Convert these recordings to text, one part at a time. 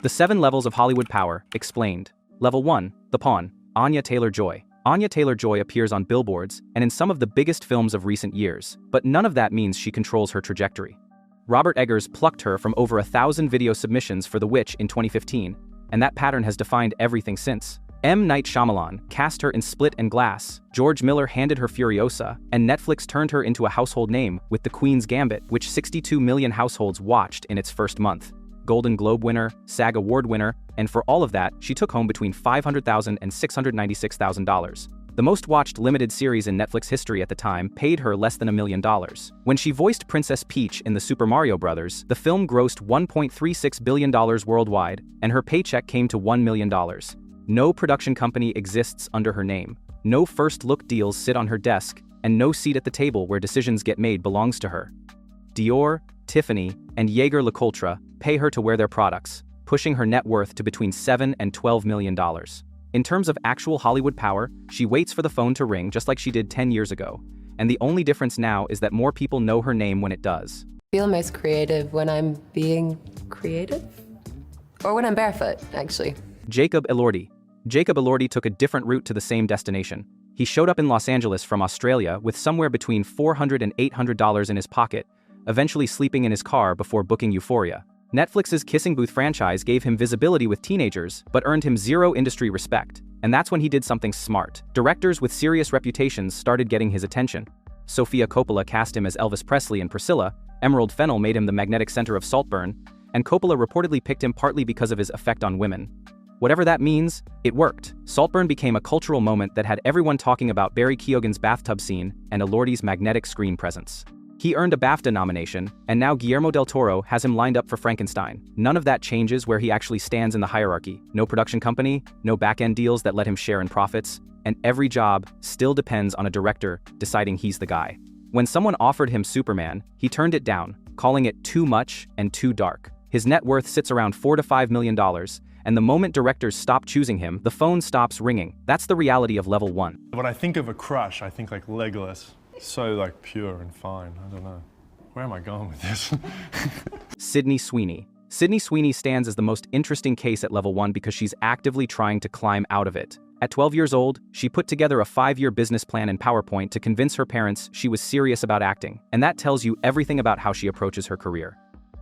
The 7 levels of Hollywood power, explained. Level 1, the pawn, Anya Taylor-Joy. Anya Taylor-Joy appears on billboards and in some of the biggest films of recent years, but none of that means she controls her trajectory. Robert Eggers plucked her from over 1,000 video submissions for The Witch in 2015, and that pattern has defined everything since. M. Night Shyamalan cast her in Split and Glass, George Miller handed her Furiosa, and Netflix turned her into a household name with The Queen's Gambit, which 62 million households watched in its first month. Golden Globe winner, SAG Award winner, and for all of that, she took home between $500,000 and $696,000. The most watched limited series in Netflix history at the time paid her less than $1 million. When she voiced Princess Peach in the Super Mario Bros., the film grossed $1.36 billion worldwide, and her paycheck came to $1 million. No production company exists under her name. No first-look deals sit on her desk, and no seat at the table where decisions get made belongs to her. Dior, Tiffany, and Jaeger-LeCoultre pay her to wear their products, pushing her net worth to between $7 and $12 million. In terms of actual Hollywood power, she waits for the phone to ring just like she did 10 years ago, and the only difference now is that more people know her name when it does. I feel most creative when I'm being creative? Or when I'm barefoot, actually. Jacob Elordi. Jacob Elordi took a different route to the same destination. He showed up in Los Angeles from Australia with somewhere between $400 and $800 in his pocket, eventually sleeping in his car before booking Euphoria. Netflix's Kissing Booth franchise gave him visibility with teenagers, but earned him zero industry respect. And that's when he did something smart. Directors with serious reputations started getting his attention. Sofia Coppola cast him as Elvis Presley in Priscilla, Emerald Fennell made him the magnetic center of Saltburn, and Coppola reportedly picked him partly because of his effect on women. Whatever that means, it worked. Saltburn became a cultural moment that had everyone talking about Barry Keoghan's bathtub scene and Elordi's magnetic screen presence. He earned a BAFTA nomination, and now Guillermo del Toro has him lined up for Frankenstein. None of that changes where he actually stands in the hierarchy. No production company, no back-end deals that let him share in profits, and every job still depends on a director deciding he's the guy. When someone offered him Superman, he turned it down, calling it too much and too dark. His net worth sits around $4 to $5 million, and the moment directors stop choosing him, the phone stops ringing. That's the reality of level 1. When I think of a crush, I think like Legolas. So like pure and fine, I don't know. Where am I going with this? Sydney Sweeney. Sydney Sweeney stands as the most interesting case at level 1 because she's actively trying to climb out of it. At 12 years old, she put together a 5-year business plan in PowerPoint to convince her parents she was serious about acting, and that tells you everything about how she approaches her career.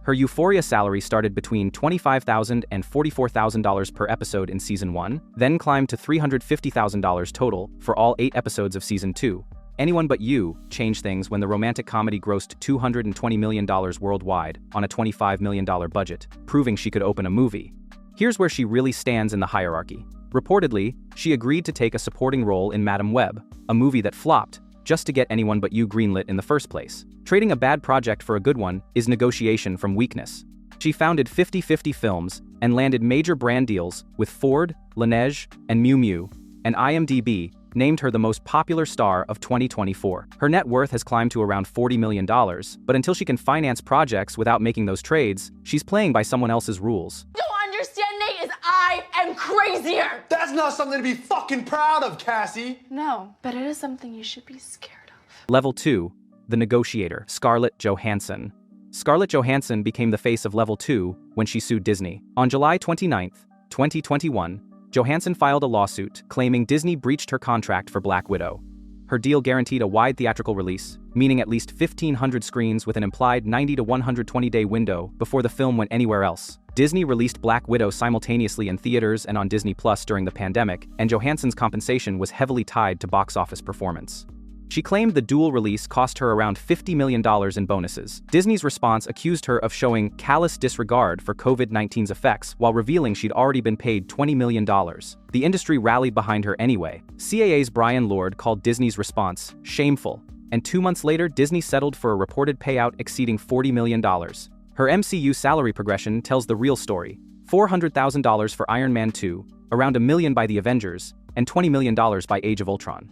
Her Euphoria salary started between $25,000 and $44,000 per episode in Season 1, then climbed to $350,000 total for all 8 episodes of Season 2. Anyone But You changed things when the romantic comedy grossed $220 million worldwide on a $25 million budget, proving she could open a movie. Here's where she really stands in the hierarchy. Reportedly, she agreed to take a supporting role in Madam Web, a movie that flopped, just to get Anyone But You greenlit in the first place. Trading a bad project for a good one is negotiation from weakness. She founded 50/50 Films and landed major brand deals with Ford, Laneige, and Miu Miu, and IMDb named her the most popular star of 2024. Her net worth has climbed to around $40 million, but until she can finance projects without making those trades, she's playing by someone else's rules. Don't understand, Nate, is I am crazier! That's not something to be fucking proud of, Cassie! No, but it is something you should be scared of. Level 2, The Negotiator, Scarlett Johansson. Scarlett Johansson became the face of Level 2 when she sued Disney. On July 29, 2021, Johansson filed a lawsuit claiming Disney breached her contract for Black Widow. Her deal guaranteed a wide theatrical release, meaning at least 1,500 screens with an implied 90 to 120-day window before the film went anywhere else. Disney released Black Widow simultaneously in theaters and on Disney Plus during the pandemic, and Johansson's compensation was heavily tied to box office performance. She claimed the dual release cost her around $50 million in bonuses. Disney's response accused her of showing callous disregard for COVID-19's effects while revealing she'd already been paid $20 million. The industry rallied behind her anyway. CAA's Brian Lord called Disney's response shameful, and 2 months later Disney settled for a reported payout exceeding $40 million. Her MCU salary progression tells the real story. $400,000 for Iron Man 2, around $1 million by The Avengers, and $20 million by Age of Ultron.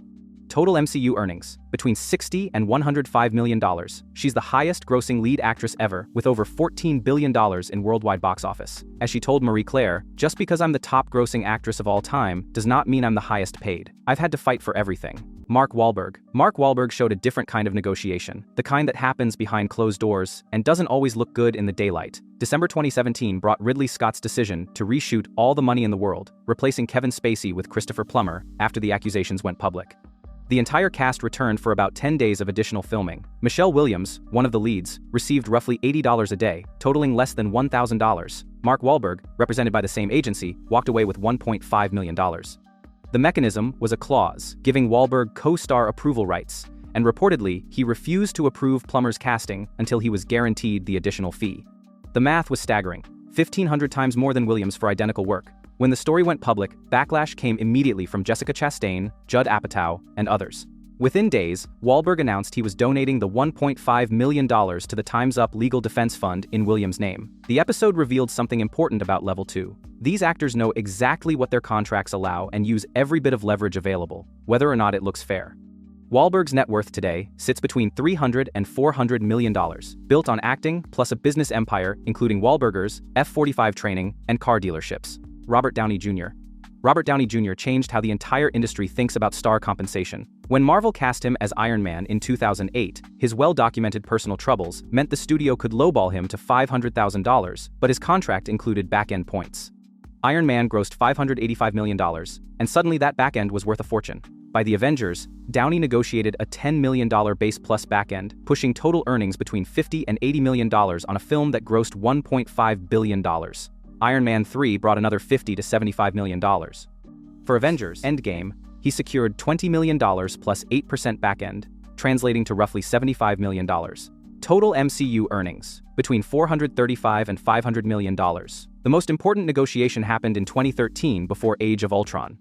Total MCU earnings, between $60 and $105 million. She's the highest-grossing lead actress ever, with over $14 billion in worldwide box office. As she told Marie Claire, "Just because I'm the top-grossing actress of all time does not mean I'm the highest paid. I've had to fight for everything." Mark Wahlberg. Mark Wahlberg showed a different kind of negotiation, the kind that happens behind closed doors and doesn't always look good in the daylight. December 2017 brought Ridley Scott's decision to reshoot All the Money in the World, replacing Kevin Spacey with Christopher Plummer after the accusations went public. The entire cast returned for about 10 days of additional filming. Michelle Williams, one of the leads, received roughly $80 a day, totaling less than $1,000. Mark Wahlberg, represented by the same agency, walked away with $1.5 million. The mechanism was a clause, giving Wahlberg co-star approval rights, and reportedly, he refused to approve Plummer's casting until he was guaranteed the additional fee. The math was staggering, 1,500 times more than Williams for identical work. When the story went public, backlash came immediately from Jessica Chastain, Judd Apatow, and others. Within days, Wahlberg announced he was donating the $1.5 million to the Time's Up Legal Defense Fund in Williams' name. The episode revealed something important about Level 2. These actors know exactly what their contracts allow and use every bit of leverage available, whether or not it looks fair. Wahlberg's net worth today sits between $300 and $400 million, built on acting plus a business empire including Wahlburgers, F-45 training, and car dealerships. Robert Downey Jr. Robert Downey Jr. changed how the entire industry thinks about star compensation. When Marvel cast him as Iron Man in 2008, his well-documented personal troubles meant the studio could lowball him to $500,000, but his contract included back-end points. Iron Man grossed $585 million, and suddenly that back-end was worth a fortune. By the Avengers, Downey negotiated a $10 million base plus back-end, pushing total earnings between $50 and $80 million on a film that grossed $1.5 billion. Iron Man 3 brought another $50 to $75 million. For Avengers Endgame, he secured $20 million plus 8% back-end, translating to roughly $75 million. Total MCU earnings, between $435 and $500 million. The most important negotiation happened in 2013 before Age of Ultron.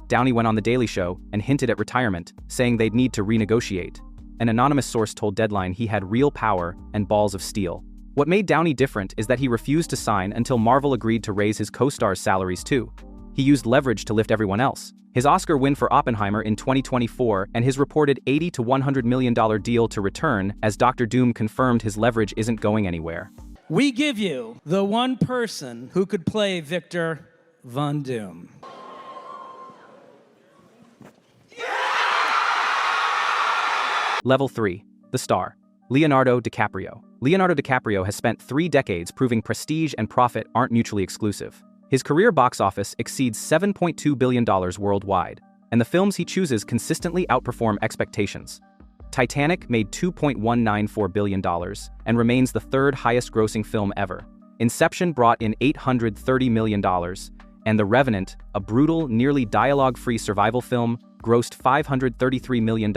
Downey went on The Daily Show and hinted at retirement, saying they'd need to renegotiate. An anonymous source told Deadline he had real power and balls of steel. What made Downey different is that he refused to sign until Marvel agreed to raise his co-stars' salaries too. He used leverage to lift everyone else. His Oscar win for Oppenheimer in 2024 and his reported $80 to $100 million deal to return as Dr. Doom confirmed his leverage isn't going anywhere. We give you the one person who could play Victor Von Doom. Level 3. The star. Leonardo DiCaprio. Leonardo DiCaprio has spent 3 decades proving prestige and profit aren't mutually exclusive. His career box office exceeds $7.2 billion worldwide, and the films he chooses consistently outperform expectations. Titanic made $2.194 billion and remains the 3rd highest-grossing film ever. Inception brought in $830 million, and The Revenant, a brutal, nearly dialogue-free survival film, grossed $533 million.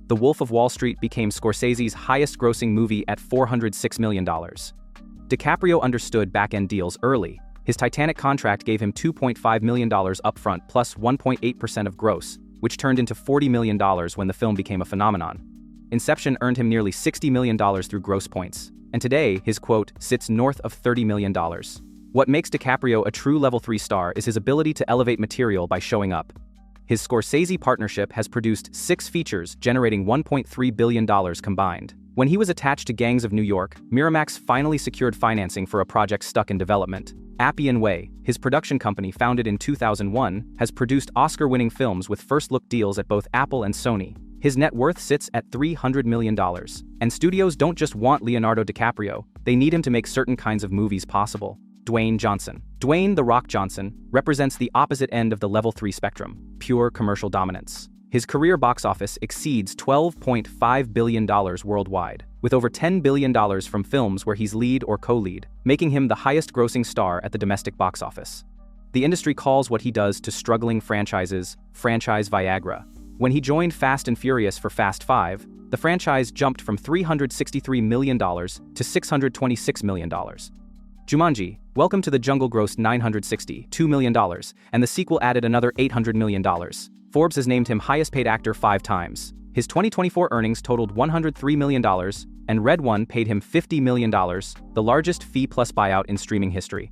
The Wolf of Wall Street became Scorsese's highest-grossing movie at $406 million. DiCaprio understood back-end deals early. His Titanic contract gave him $2.5 million upfront plus 1.8% of gross, which turned into $40 million when the film became a phenomenon. Inception earned him nearly $60 million through gross points, and today his quote sits north of $30 million. What makes DiCaprio a true level 3 star is his ability to elevate material by showing up. His Scorsese partnership has produced 6 features generating $1.3 billion combined. When he was attached to Gangs of New York, Miramax finally secured financing for a project stuck in development. Appian Way, his production company founded in 2001, has produced Oscar-winning films with first-look deals at both Apple and Sony. His net worth sits at $300 million. And studios don't just want Leonardo DiCaprio, they need him to make certain kinds of movies possible. Dwayne Johnson. Dwayne "The Rock" Johnson represents the opposite end of the level 3 spectrum, pure commercial dominance. His career box office exceeds $12.5 billion worldwide, with over $10 billion from films where he's lead or co-lead, making him the highest-grossing star at the domestic box office. The industry calls what he does to struggling franchises franchise Viagra. When he joined Fast and Furious for Fast 5, the franchise jumped from $363 million to $626 million. Jumanji: Welcome to the Jungle grossed $962 million, and the sequel added another $800 million. Forbes has named him highest-paid actor 5 times. His 2024 earnings totaled $103 million, and Red One paid him $50 million, the largest fee-plus buyout in streaming history.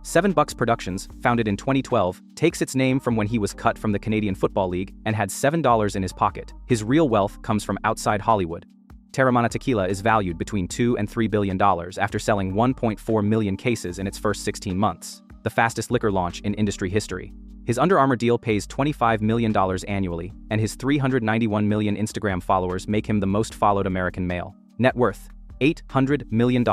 $7 Productions, founded in 2012, takes its name from when he was cut from the Canadian Football League and had $7 in his pocket. His real wealth comes from outside Hollywood. Teremana Tequila is valued between $2 and $3 billion after selling 1.4 million cases in its first 16 months, the fastest liquor launch in industry history. His Under Armour deal pays $25 million annually, and his 391 million Instagram followers make him the most followed American male. Net worth, $800 million,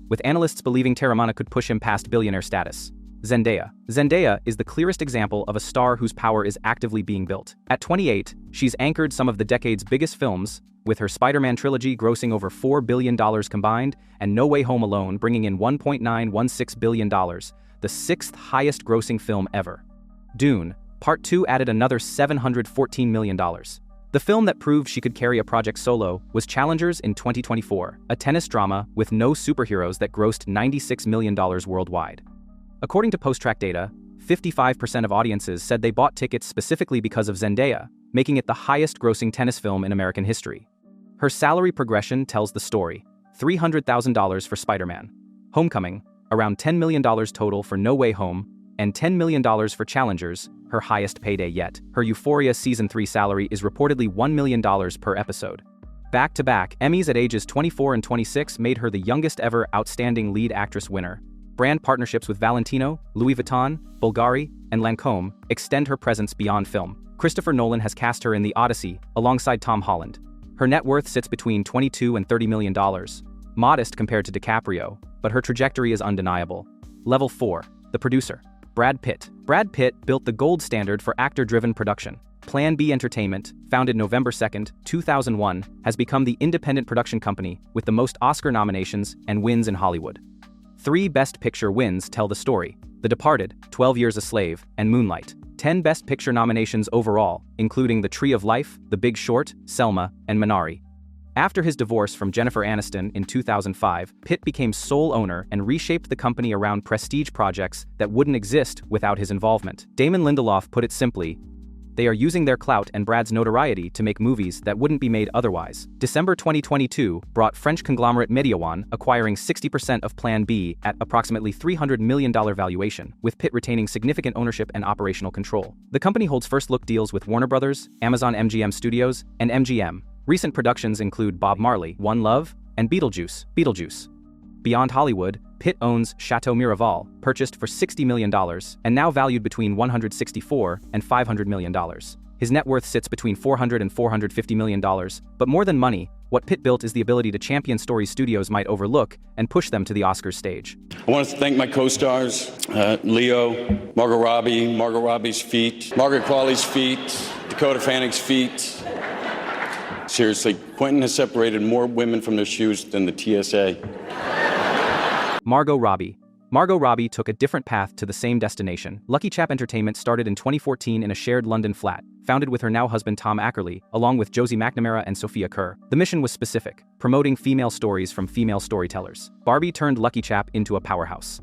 with analysts believing Teremana could push him past billionaire status. Zendaya. Zendaya is the clearest example of a star whose power is actively being built. At 28, she's anchored some of the decade's biggest films, with her Spider-Man trilogy grossing over $4 billion combined, and No Way Home alone bringing in $1.916 billion, the sixth highest grossing film ever. Dune, Part 2 added another $714 million. The film that proved she could carry a project solo was Challengers in 2024, a tennis drama with no superheroes that grossed $96 million worldwide. According to post-track data, 55% of audiences said they bought tickets specifically because of Zendaya, making it the highest-grossing tennis film in American history. Her salary progression tells the story: $300,000 for Spider-Man, Homecoming, around $10 million total for No Way Home, and $10 million for Challengers, her highest payday yet. Her Euphoria Season 3 salary is reportedly $1 million per episode. Back-to-back Emmys at ages 24 and 26 made her the youngest ever Outstanding Lead Actress winner. Brand partnerships with Valentino, Louis Vuitton, Bulgari, and Lancôme extend her presence beyond film. Christopher Nolan has cast her in The Odyssey, alongside Tom Holland. Her net worth sits between $22 and $30 million. Modest compared to DiCaprio, but her trajectory is undeniable. Level 4. The producer. Brad Pitt. Brad Pitt built the gold standard for actor-driven production. Plan B Entertainment, founded November 2, 2001, has become the independent production company with the most Oscar nominations and wins in Hollywood. 3 Best Picture wins tell the story: The Departed, 12 Years a Slave, and Moonlight. 10 Best Picture nominations overall, including The Tree of Life, The Big Short, Selma, and Minari. After his divorce from Jennifer Aniston in 2005, Pitt became sole owner and reshaped the company around prestige projects that wouldn't exist without his involvement. Damon Lindelof put it simply: they are using their clout and Brad's notoriety to make movies that wouldn't be made otherwise. December 2022 brought French conglomerate Mediawan acquiring 60% of Plan B at approximately $300 million valuation, with Pitt retaining significant ownership and operational control. The company holds first-look deals with Warner Brothers, Amazon MGM Studios, and MGM. Recent productions include Bob Marley, One Love, and Beetlejuice. Beyond Hollywood, Pitt owns Chateau Miraval, purchased for $60 million, and now valued between $164 and $500 million. His net worth sits between $400 and $450 million, but more than money, what Pitt built is the ability to champion stories studios might overlook and push them to the Oscars stage. I want to thank my co-stars, Leo, Margot Robbie's feet, Margaret Qualley's feet, Dakota Fanning's feet. Seriously, Quentin has separated more women from their shoes than the TSA. Margot Robbie. Margot Robbie took a different path to the same destination. Lucky Chap Entertainment started in 2014 in a shared London flat, founded with her now husband Tom Ackerley, along with Josie McNamara and Sophia Kerr. The mission was specific: promoting female stories from female storytellers. Barbie turned Lucky Chap into a powerhouse.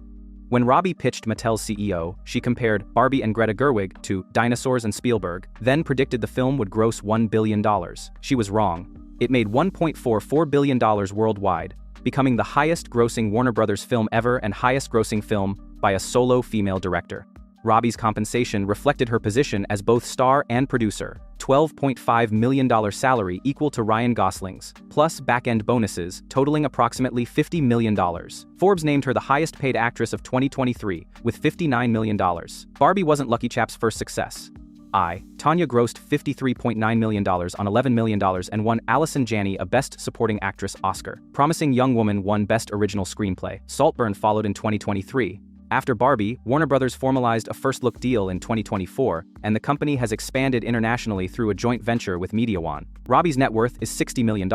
When Robbie pitched Mattel's CEO, she compared Barbie and Greta Gerwig to dinosaurs and Spielberg, then predicted the film would gross $1 billion. She was wrong. It made $1.44 billion worldwide, becoming the highest-grossing Warner Brothers film ever and highest-grossing film by a solo female director. Robbie's compensation reflected her position as both star and producer: $12.5 million salary equal to Ryan Gosling's, plus back-end bonuses totaling approximately $50 million. Forbes named her the highest-paid actress of 2023, with $59 million. Barbie wasn't Lucky Chap's first success. Tanya grossed $53.9 million on $11 million and won Allison Janney a Best Supporting Actress Oscar. Promising Young Woman won Best Original Screenplay. Saltburn followed in 2023. After Barbie, Warner Brothers formalized a first-look deal in 2024, and the company has expanded internationally through a joint venture with Mediawan. Robbie's net worth is $60 million,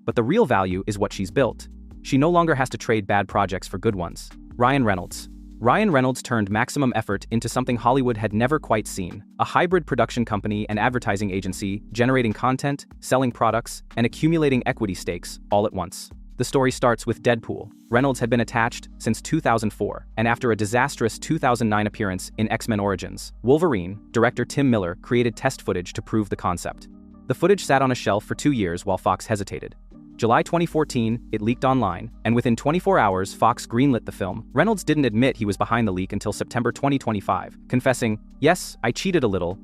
but the real value is what she's built. She no longer has to trade bad projects for good ones. Ryan Reynolds. Ryan Reynolds turned Maximum Effort into something Hollywood had never quite seen: a hybrid production company and advertising agency, generating content, selling products, and accumulating equity stakes all at once. The story starts with Deadpool. Reynolds had been attached since 2004, and after a disastrous 2009 appearance in X-Men Origins, Wolverine, director Tim Miller created test footage to prove the concept. The footage sat on a shelf for 2 years while Fox hesitated. July 2014, it leaked online, and within 24 hours, Fox greenlit the film. Reynolds didn't admit he was behind the leak until September 2025, confessing, "Yes, I cheated a little,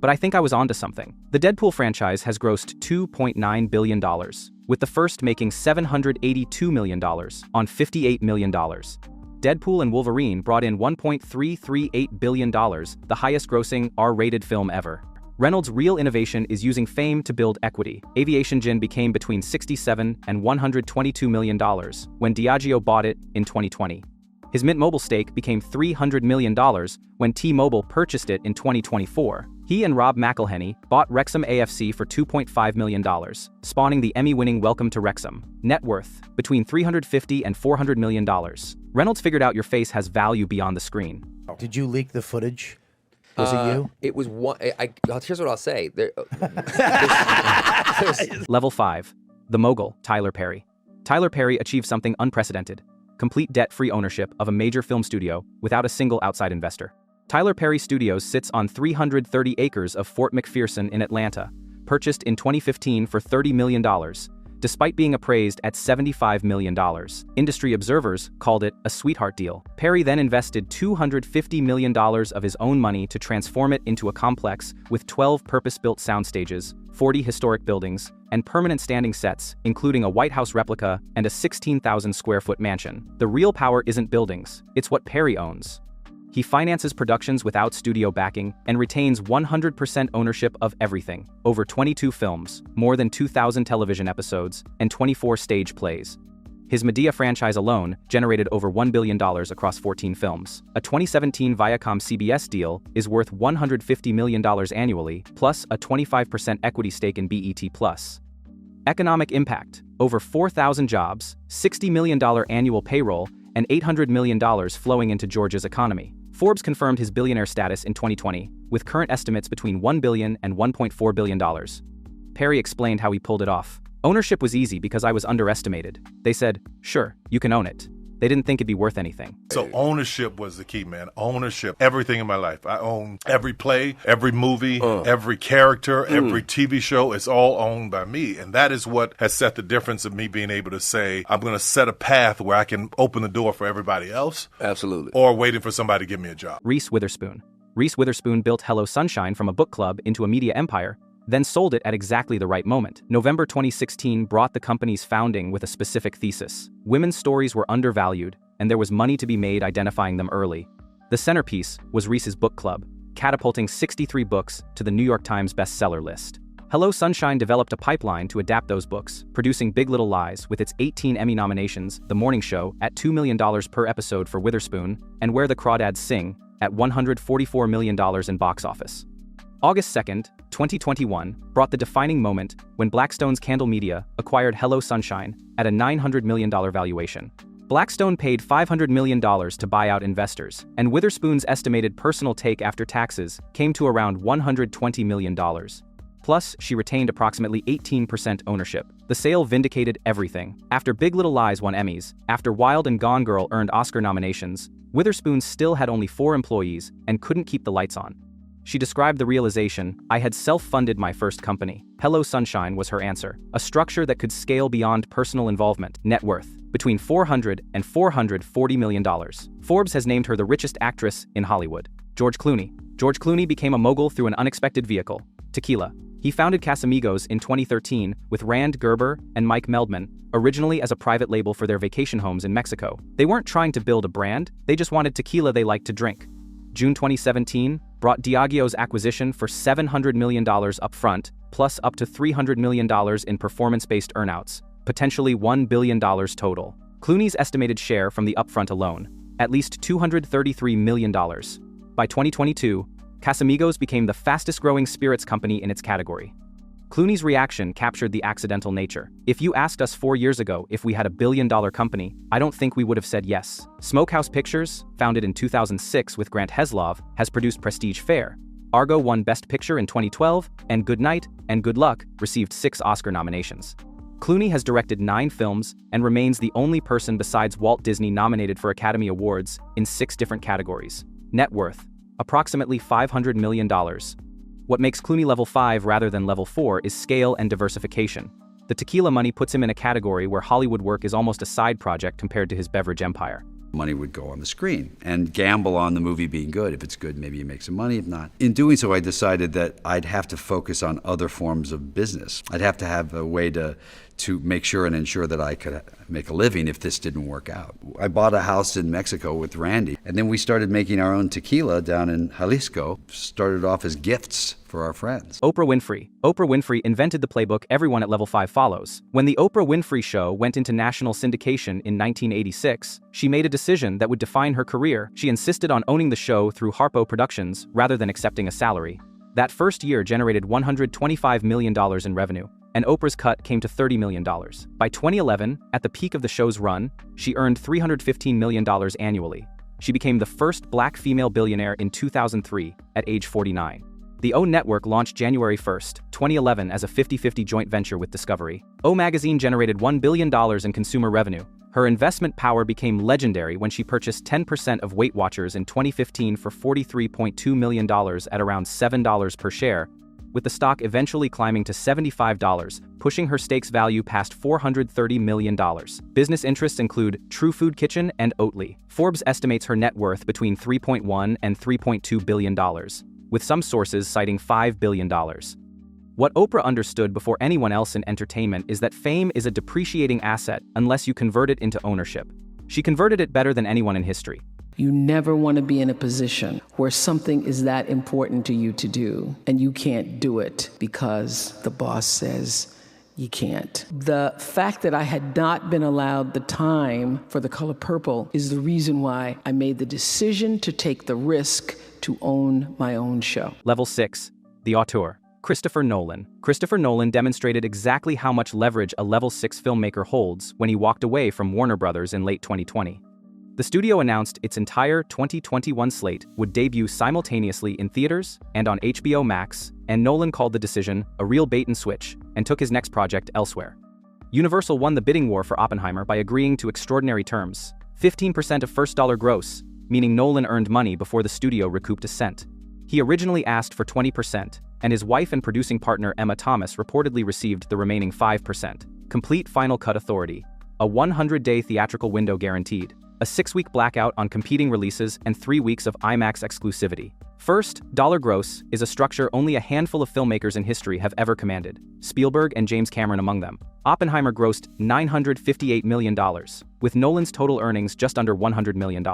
but I think I was onto something." The Deadpool franchise has grossed $2.9 billion, with the first making $782 million on $58 million. Deadpool and Wolverine brought in $1.338 billion, the highest-grossing R-rated film ever. Reynolds' real innovation is using fame to build equity. Aviation Gin became between $67 and $122 million when Diageo bought it in 2020. His Mint Mobile stake became $300 million when T-Mobile purchased it in 2024. He and Rob McElhenney bought Wrexham AFC for $2.5 million, spawning the Emmy-winning Welcome to Wrexham. Net worth, between $350 and $400 million. Reynolds figured out your face has value beyond the screen. Did you leak the footage? Was it you? It was one. Here's what I'll say. Level 5. The Mogul, Tyler Perry. Tyler Perry achieved something unprecedented. Complete debt-free ownership of a major film studio without a single outside investor. Tyler Perry Studios sits on 330 acres of Fort McPherson in Atlanta, purchased in 2015 for $30 million, despite being appraised at $75 million. Industry observers called it a sweetheart deal. Perry then invested $250 million of his own money to transform it into a complex with 12 purpose-built sound stages, 40 historic buildings, and permanent standing sets, including a White House replica and a 16,000-square-foot mansion. The real power isn't buildings, it's what Perry owns. He finances productions without studio backing and retains 100% ownership of everything. Over 22 films, more than 2,000 television episodes, and 24 stage plays. His Medea franchise alone generated over $1 billion across 14 films. A 2017 Viacom-CBS deal is worth $150 million annually, plus a 25% equity stake in BET+. Economic impact: over 4,000 jobs, $60 million annual payroll, and $800 million flowing into Georgia's economy. Forbes confirmed his billionaire status in 2020, with current estimates between $1 billion and $1.4 billion. Perry explained how he pulled it off. "Ownership was easy because I was underestimated. They said, sure, you can own it. They didn't think it'd be worth anything." So ownership was the key, man. Ownership. Everything in my life. I own every play, every movie, every character, every TV show. It's all owned by me. And that is what has set the difference of me being able to say, I'm going to set a path where I can open the door for everybody else. Absolutely. Or waiting for somebody to give me a job. Reese Witherspoon. Reese Witherspoon built Hello Sunshine from a book club into a media empire, then sold it at exactly the right moment. November 2016 brought the company's founding with a specific thesis. Women's stories were undervalued, and there was money to be made identifying them early. The centerpiece was Reese's book club, catapulting 63 books to the New York Times bestseller list. Hello Sunshine developed a pipeline to adapt those books, producing Big Little Lies with its 18 Emmy nominations, The Morning Show at $2 million per episode for Witherspoon, and Where the Crawdads Sing at $144 million in box office. August 2nd, 2021 brought the defining moment when Blackstone's Candle Media acquired Hello Sunshine at a $900 million valuation. Blackstone paid $500 million to buy out investors, and Witherspoon's estimated personal take after taxes came to around $120 million. Plus, she retained approximately 18% ownership. The sale vindicated everything. After Big Little Lies won Emmys, after Wild and Gone Girl earned Oscar nominations, Witherspoon still had only 4 employees and couldn't keep the lights on. She described the realization, "I had self-funded my first company." Hello Sunshine was her answer, a structure that could scale beyond personal involvement. Net worth: between $400 and $440 million. Forbes has named her the richest actress in Hollywood. George Clooney. George Clooney became a mogul through an unexpected vehicle, tequila. He founded Casamigos in 2013 with Rand Gerber and Mike Meldman, originally as a private label for their vacation homes in Mexico. They weren't trying to build a brand, they just wanted tequila they liked to drink. June 2017 brought Diageo's acquisition for $700 million upfront, plus up to $300 million in performance-based earnouts, potentially $1 billion total. Clooney's estimated share from the upfront alone, at least $233 million. By 2022, Casamigos became the fastest-growing spirits company in its category. Clooney's reaction captured the accidental nature. "If you asked us 4 years ago if we had a billion-dollar company, I don't think we would have said yes." Smokehouse Pictures, founded in 2006 with Grant Heslov, has produced Prestige Fare. Argo won Best Picture in 2012, and Good Night and Good Luck received 6 Oscar nominations. Clooney has directed 9 films and remains the only person besides Walt Disney nominated for Academy Awards in 6 different categories. Net worth: approximately $500 million. What makes Clooney level 5 rather than level 4 is scale and diversification. The tequila money puts him in a category where Hollywood work is almost a side project compared to his beverage empire. Money would go on the screen and gamble on the movie being good. If it's good, maybe you make some money. If not, in doing so, I decided that I'd have to focus on other forms of business. I'd have to have a way to make sure and ensure that I could make a living if this didn't work out. I bought a house in Mexico with Randy, and then we started making our own tequila down in Jalisco. Started off as gifts for our friends. Oprah Winfrey. Oprah Winfrey invented the playbook everyone at Level 5 follows. When the Oprah Winfrey Show went into national syndication in 1986, she made a decision that would define her career. She insisted on owning the show through Harpo Productions rather than accepting a salary. That first year generated $125 million in revenue, and Oprah's cut came to $30 million. By 2011, at the peak of the show's run, she earned $315 million annually. She became the first black female billionaire in 2003, at age 49. The O Network launched January 1, 2011 as a 50-50 joint venture with Discovery. O Magazine generated $1 billion in consumer revenue. Her investment power became legendary when she purchased 10% of Weight Watchers in 2015 for $43.2 million at around $7 per share, with the stock eventually climbing to $75, pushing her stakes value past $430 million. Business interests include True Food Kitchen and Oatly. Forbes estimates her net worth between $3.1 and $3.2 billion, with some sources citing $5 billion. What Oprah understood before anyone else in entertainment is that fame is a depreciating asset unless you convert it into ownership. She converted it better than anyone in history. You never want to be in a position where something is that important to you to do, and you can't do it because the boss says you can't. The fact that I had not been allowed the time for The Color Purple is the reason why I made the decision to take the risk to own my own show. Level 6. The Auteur. Christopher Nolan. Christopher Nolan demonstrated exactly how much leverage a Level 6 filmmaker holds when he walked away from Warner Brothers in late 2020. The studio announced its entire 2021 slate would debut simultaneously in theaters and on HBO Max, and Nolan called the decision a real bait and switch and took his next project elsewhere. Universal won the bidding war for Oppenheimer by agreeing to extraordinary terms: 15% of first dollar gross, meaning Nolan earned money before the studio recouped a cent. He originally asked for 20%, and his wife and producing partner Emma Thomas reportedly received the remaining 5%. Complete final cut authority, a 100-day theatrical window guaranteed, a 6-week blackout on competing releases, and 3 weeks of IMAX exclusivity. First dollar gross is a structure only a handful of filmmakers in history have ever commanded, Spielberg and James Cameron among them. Oppenheimer grossed $958 million, with Nolan's total earnings just under $100 million.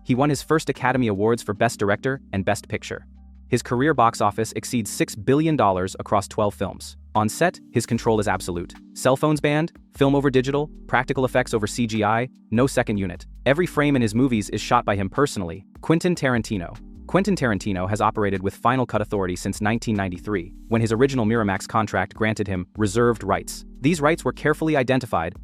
He won his first Academy Awards for Best Director and Best Picture. His career box office exceeds $6 billion across 12 films. On set, his control is absolute. Cell phones banned, film over digital, practical effects over CGI, no second unit. Every frame in his movies is shot by him personally. Quentin Tarantino. Quentin Tarantino has operated with final cut authority since 1993, when his original Miramax contract granted him reserved rights. These rights were carefully identified,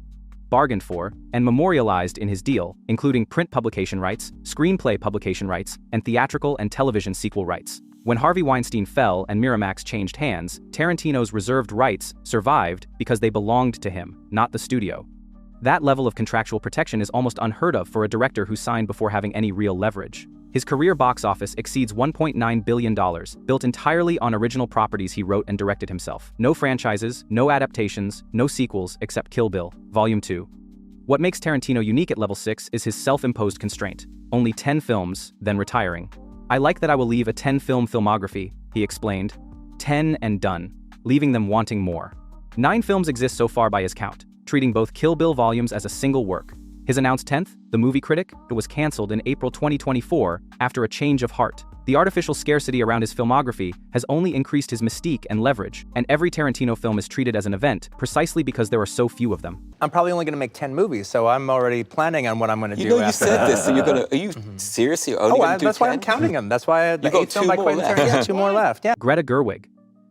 bargained for, and memorialized in his deal, including print publication rights, screenplay publication rights, and theatrical and television sequel rights. When Harvey Weinstein fell and Miramax changed hands, Tarantino's reserved rights survived because they belonged to him, not the studio. That level of contractual protection is almost unheard of for a director who signed before having any real leverage. His career box office exceeds $1.9 billion, built entirely on original properties he wrote and directed himself. No franchises, no adaptations, no sequels except Kill Bill, Volume 2. What makes Tarantino unique at Level 6 is his self-imposed constraint: only 10 films, then retiring. "I like that I will leave a 10-film filmography," he explained. 10 and done, leaving them wanting more. 9 films exist so far by his count, treating both Kill Bill volumes as a single work. His announced 10th, The Movie Critic, was canceled in April 2024 after a change of heart. The artificial scarcity around his filmography has only increased his mystique and leverage, and every Tarantino film is treated as an event precisely because there are so few of them. I'm probably only going to make 10 movies, so I'm already planning on what I'm going to do after you said that. this, so you're going to, are you seriously only going to do that's 10? why I'm counting them. That's why the 8th film by Quentin Tarantino has 2 more left. Yeah. Greta Gerwig.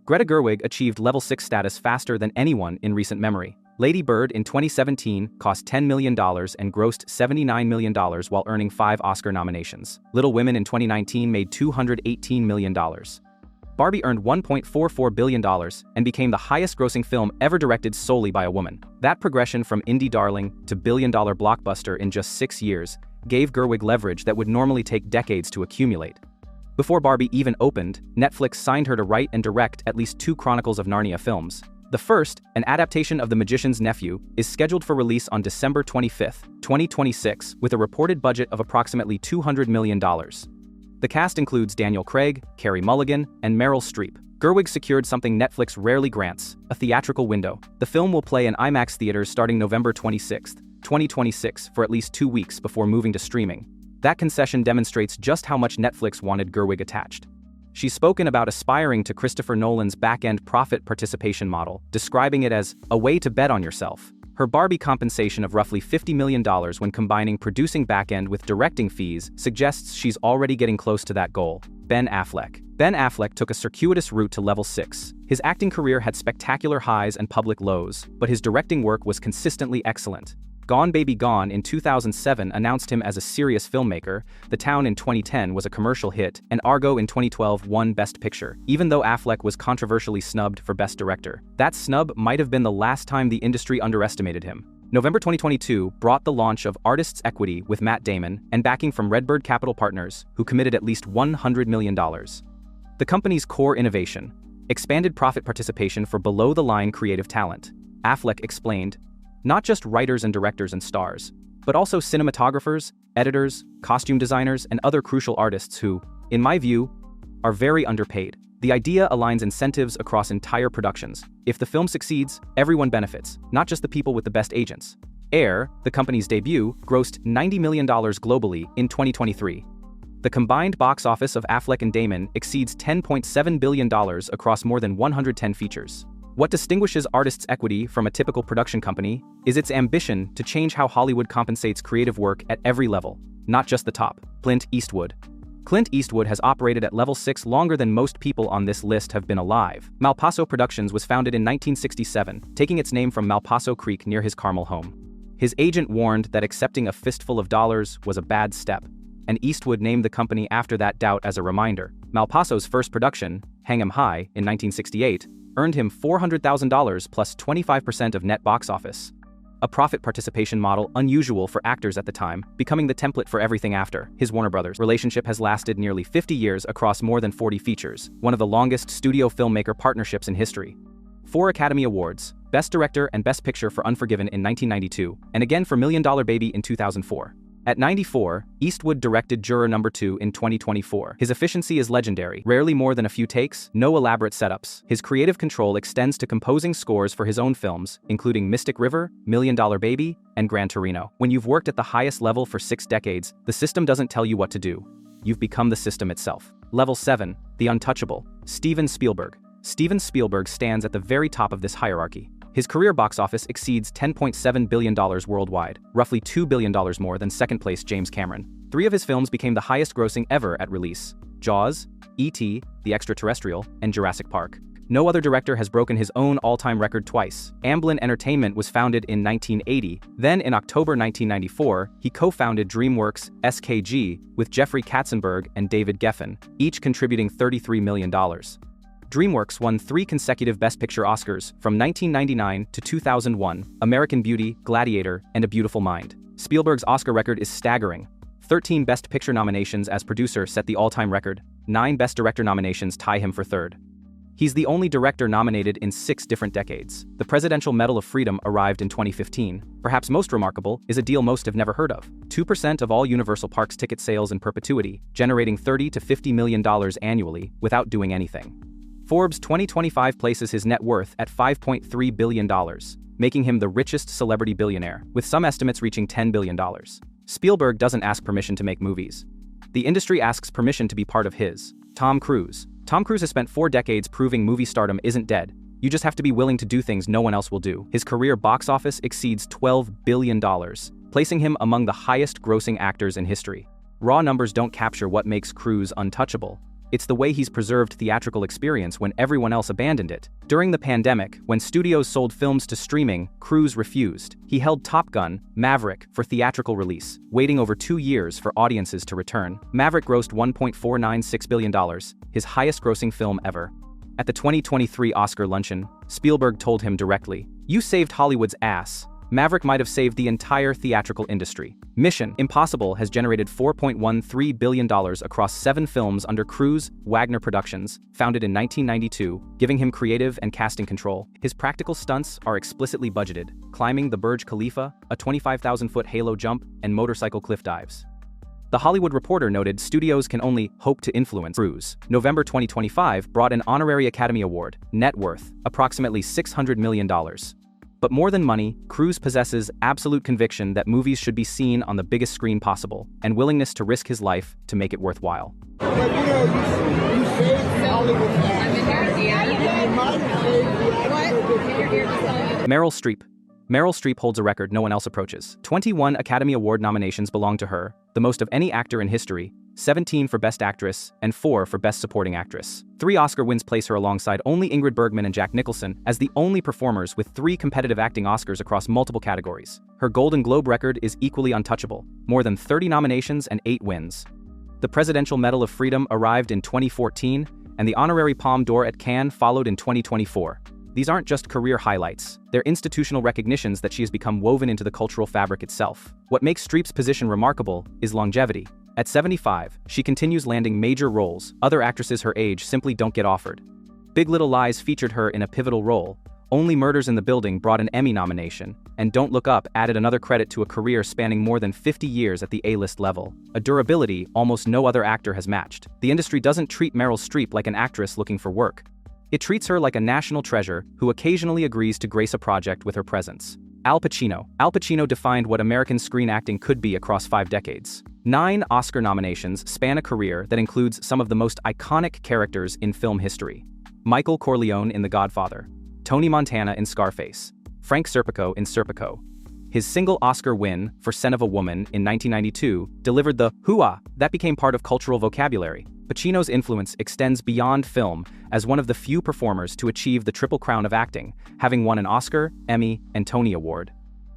Greta Gerwig achieved Level 6 status faster than anyone in recent memory. Lady Bird in 2017 cost $10 million and grossed $79 million while earning 5 Oscar nominations. Little Women in 2019 made $218 million. Barbie earned $1.44 billion and became the highest-grossing film ever directed solely by a woman. That progression from indie darling to billion-dollar blockbuster in just 6 years gave Gerwig leverage that would normally take decades to accumulate. Before Barbie even opened, Netflix signed her to write and direct at least 2 Chronicles of Narnia films. The first, an adaptation of The Magician's Nephew, is scheduled for release on December 25, 2026, with a reported budget of approximately $200 million. The cast includes Daniel Craig, Carey Mulligan, and Meryl Streep. Gerwig secured something Netflix rarely grants, a theatrical window. The film will play in IMAX theaters starting November 26, 2026, for at least 2 weeks before moving to streaming. That concession demonstrates just how much Netflix wanted Gerwig attached. She's spoken about aspiring to Christopher Nolan's back-end profit participation model, describing it as a way to bet on yourself. Her Barbie compensation of roughly $50 million when combining producing back-end with directing fees suggests she's already getting close to that goal. Ben Affleck. Ben Affleck took a circuitous route to level 6. His acting career had spectacular highs and public lows, but his directing work was consistently excellent. Gone Baby Gone in 2007 announced him as a serious filmmaker, The Town in 2010 was a commercial hit, and Argo in 2012 won Best Picture, even though Affleck was controversially snubbed for Best Director. That snub might have been the last time the industry underestimated him. November 2022 brought the launch of Artists Equity with Matt Damon and backing from Redbird Capital Partners, who committed at least $100 million. The company's core innovation: expanded profit participation for below-the-line creative talent. Affleck explained, not just writers and directors and stars, but also cinematographers, editors, costume designers, and other crucial artists who, in my view, are very underpaid. The idea aligns incentives across entire productions. If the film succeeds, everyone benefits, not just the people with the best agents. Air, the company's debut, grossed $90 million globally in 2023. The combined box office of Affleck and Damon exceeds $10.7 billion across more than 110 features. What distinguishes Artists Equity from a typical production company is its ambition to change how Hollywood compensates creative work at every level, not just the top. Clint Eastwood. Clint Eastwood has operated at level 6 longer than most people on this list have been alive. Malpaso Productions was founded in 1967, taking its name from Malpaso Creek near his Carmel home. His agent warned that accepting a fistful of dollars was a bad step, and Eastwood named the company after that doubt as a reminder. Malpaso's first production, Hang 'Em High, in 1968, earned him $400,000 plus 25% of net box office. A profit participation model unusual for actors at the time, becoming the template for everything after. His Warner Brothers relationship has lasted nearly 50 years across more than 40 features, one of the longest studio-filmmaker partnerships in history. 4 Academy Awards, Best Director and Best Picture for Unforgiven in 1992, and again for $1 Million Baby in 2004. At 94, Eastwood directed Juror No. 2 in 2024. His efficiency is legendary, rarely more than a few takes, no elaborate setups. His creative control extends to composing scores for his own films, including Mystic River, $1 Million Baby, and Gran Torino. When you've worked at the highest level for 6 decades, the system doesn't tell you what to do. You've become the system itself. Level 7, The Untouchable, Steven Spielberg. Steven Spielberg stands at the very top of this hierarchy. His career box office exceeds $10.7 billion worldwide, roughly $2 billion more than second-place James Cameron. 3 of his films became the highest-grossing ever at release: Jaws, E.T., The Extraterrestrial, and Jurassic Park. No other director has broken his own all-time record twice. Amblin Entertainment was founded in 1980. Then, in October 1994, he co-founded DreamWorks SKG with Jeffrey Katzenberg and David Geffen, each contributing $33 million. DreamWorks won 3 consecutive Best Picture Oscars from 1999 to 2001, American Beauty, Gladiator, and A Beautiful Mind. Spielberg's Oscar record is staggering. 13 Best Picture nominations as producer set the all-time record. 9 Best Director nominations tie him for third. He's the only director nominated in 6 different decades. The Presidential Medal of Freedom arrived in 2015. Perhaps most remarkable is a deal most have never heard of: 2% of all Universal Parks ticket sales in perpetuity, generating $30 to $50 million annually without doing anything. Forbes 2025 places his net worth at $5.3 billion, making him the richest celebrity billionaire, with some estimates reaching $10 billion. Spielberg doesn't ask permission to make movies. The industry asks permission to be part of his. Tom Cruise. Tom Cruise has spent 4 decades proving movie stardom isn't dead. You just have to be willing to do things no one else will do. His career box office exceeds $12 billion, placing him among the highest-grossing actors in history. Raw numbers don't capture what makes Cruise untouchable. It's the way he's preserved theatrical experience when everyone else abandoned it. During the pandemic, when studios sold films to streaming, Cruise refused. He held Top Gun: Maverick for theatrical release, waiting over 2 years for audiences to return. Maverick grossed $1.496 billion, his highest-grossing film ever. At the 2023 Oscar luncheon, Spielberg told him directly, "You saved Hollywood's ass. Maverick might have saved the entire theatrical industry. Mission Impossible has generated $4.13 billion across 7 films under Cruise Wagner Productions, founded in 1992, giving him creative and casting control. His practical stunts are explicitly budgeted, climbing the Burj Khalifa, a 25,000-foot halo jump, and motorcycle cliff dives. The Hollywood Reporter noted studios can only hope to influence Cruise. November 2025 brought an honorary Academy Award, net worth approximately $600 million. But more than money, Cruise possesses absolute conviction that movies should be seen on the biggest screen possible, and willingness to risk his life to make it worthwhile. Meryl Streep. Meryl Streep holds a record no one else approaches. 21 Academy Award nominations belong to her, the most of any actor in history, 17 for Best Actress, and 4 for Best Supporting Actress. 3 Oscar wins place her alongside only Ingrid Bergman and Jack Nicholson as the only performers with 3 competitive acting Oscars across multiple categories. Her Golden Globe record is equally untouchable, more than 30 nominations and 8 wins. The Presidential Medal of Freedom arrived in 2014, and the Honorary Palme d'Or at Cannes followed in 2024. These aren't just career highlights, they're institutional recognitions that she has become woven into the cultural fabric itself. What makes Streep's position remarkable is longevity. At 75, she continues landing major roles other actresses her age simply don't get offered. Big Little Lies featured her in a pivotal role, Only Murders in the Building brought an Emmy nomination, and Don't Look Up added another credit to a career spanning more than 50 years at the A-list level, a durability almost no other actor has matched. The industry doesn't treat Meryl Streep like an actress looking for work. It treats her like a national treasure who occasionally agrees to grace a project with her presence. Al Pacino. Al Pacino defined what American screen acting could be across 5 decades. 9 Oscar nominations span a career that includes some of the most iconic characters in film history. Michael Corleone in The Godfather, Tony Montana in Scarface, Frank Serpico in Serpico. His single Oscar win for Scent of a Woman in 1992 delivered the hoo-ah that became part of cultural vocabulary. Pacino's influence extends beyond film as one of the few performers to achieve the triple crown of acting, having won an Oscar, Emmy, and Tony Award.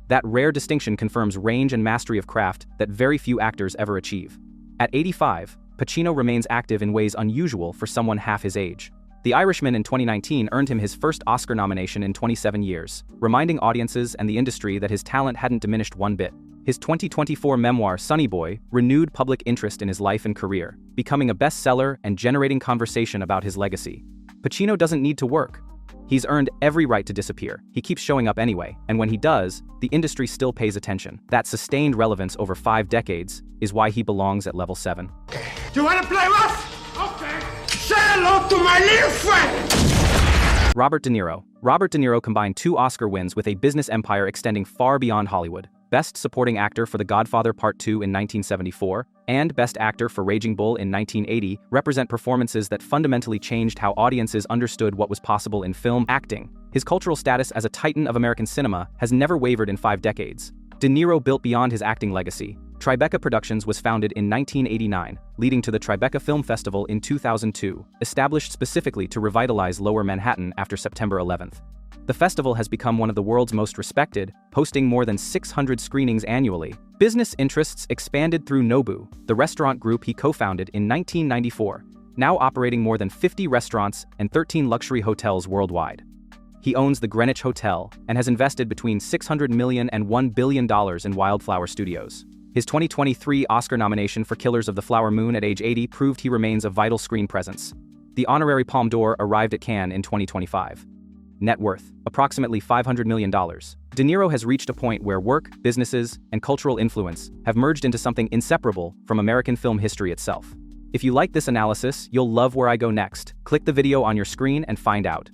That rare distinction confirms range and mastery of craft that very few actors ever achieve. At 85, Pacino remains active in ways unusual for someone half his age. The Irishman in 2019 earned him his first Oscar nomination in 27 years, reminding audiences and the industry that his talent hadn't diminished one bit. His 2024 memoir, Sonny Boy, renewed public interest in his life and career, becoming a bestseller and generating conversation about his legacy. Pacino doesn't need to work. He's earned every right to disappear. He keeps showing up anyway, and when he does, the industry still pays attention. That sustained relevance over 5 decades is why he belongs at level 7. Do you want to play rough? Okay. Say hello to my little friend! Robert De Niro. Robert De Niro combined 2 Oscar wins with a business empire extending far beyond Hollywood. Best Supporting Actor for The Godfather Part 2 in 1974, and Best Actor for Raging Bull in 1980 represent performances that fundamentally changed how audiences understood what was possible in film acting. His cultural status as a titan of American cinema has never wavered in 5 decades. De Niro built beyond his acting legacy. Tribeca Productions was founded in 1989, leading to the Tribeca Film Festival in 2002, established specifically to revitalize Lower Manhattan after September 11th. The festival has become one of the world's most respected, hosting more than 600 screenings annually. Business interests expanded through Nobu, the restaurant group he co-founded in 1994, now operating more than 50 restaurants and 13 luxury hotels worldwide. He owns the Greenwich Hotel and has invested between $600 million and $1 billion in Wildflower Studios. His 2023 Oscar nomination for Killers of the Flower Moon at age 80 proved he remains a vital screen presence. The honorary Palme d'Or arrived at Cannes in 2025. Net worth, approximately $500 million. De Niro has reached a point where work, businesses, and cultural influence have merged into something inseparable from American film history itself. If you like this analysis, you'll love where I go next. Click the video on your screen and find out.